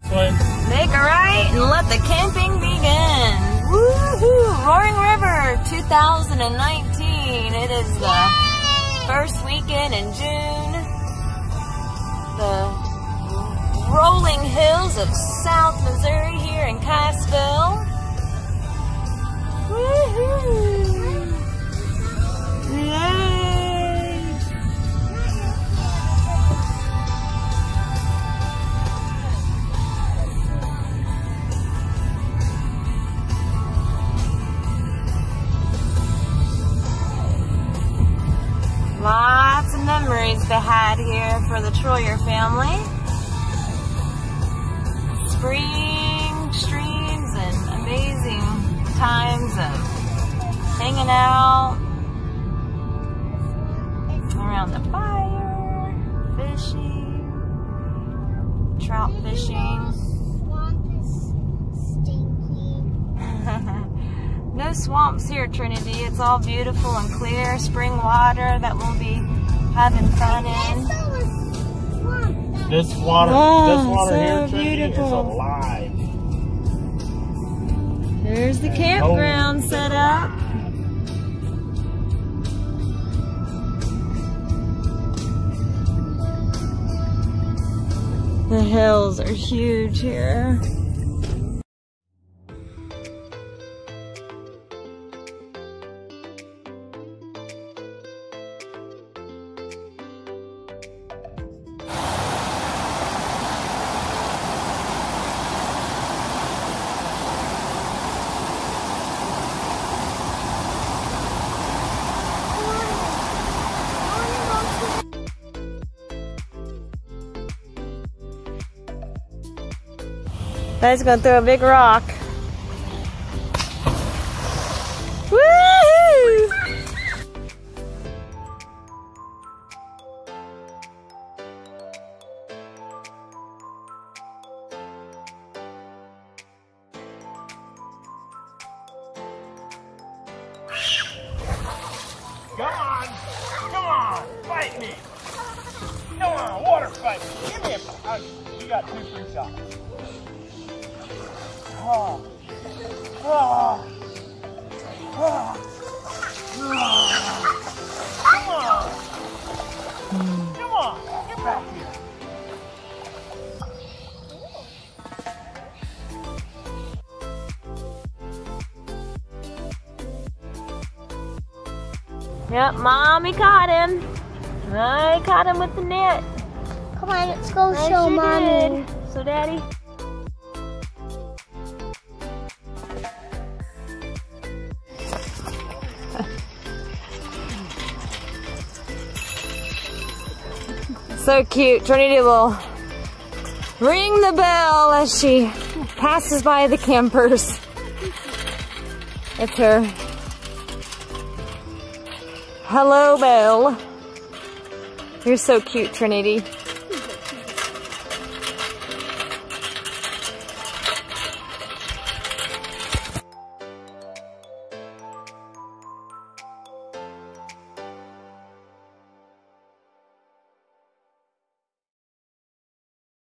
Make a right and let the camping begin. Woohoo! Roaring River 2019. It is the first weekend in June. The rolling hills of South Missouri here in Cassville. Woohoo! Yay! Lots of memories to had here for the Troyer family. Spring streams and amazing times of hanging out around the fire, fishing, trout fishing. No swamps here, Trinity. It's all beautiful and clear spring water that we'll be having fun in. This water so here, Trinity, beautiful. is alive. There's the campground set up. The hills are huge here. Daddy's gonna throw a big rock. Woo! Come on, fight me. Come on, water fight me. Give me a, you got 2 free shots. Oh. Oh. Oh. Come on. Come on. Get back here. Yep, Mommy caught him. I caught him with the net. Come on, let's go I show sure Mommy. did. So, Daddy. So cute. Trinity will ring the bell as she passes by the campers. It's her hello bell. You're so cute, Trinity.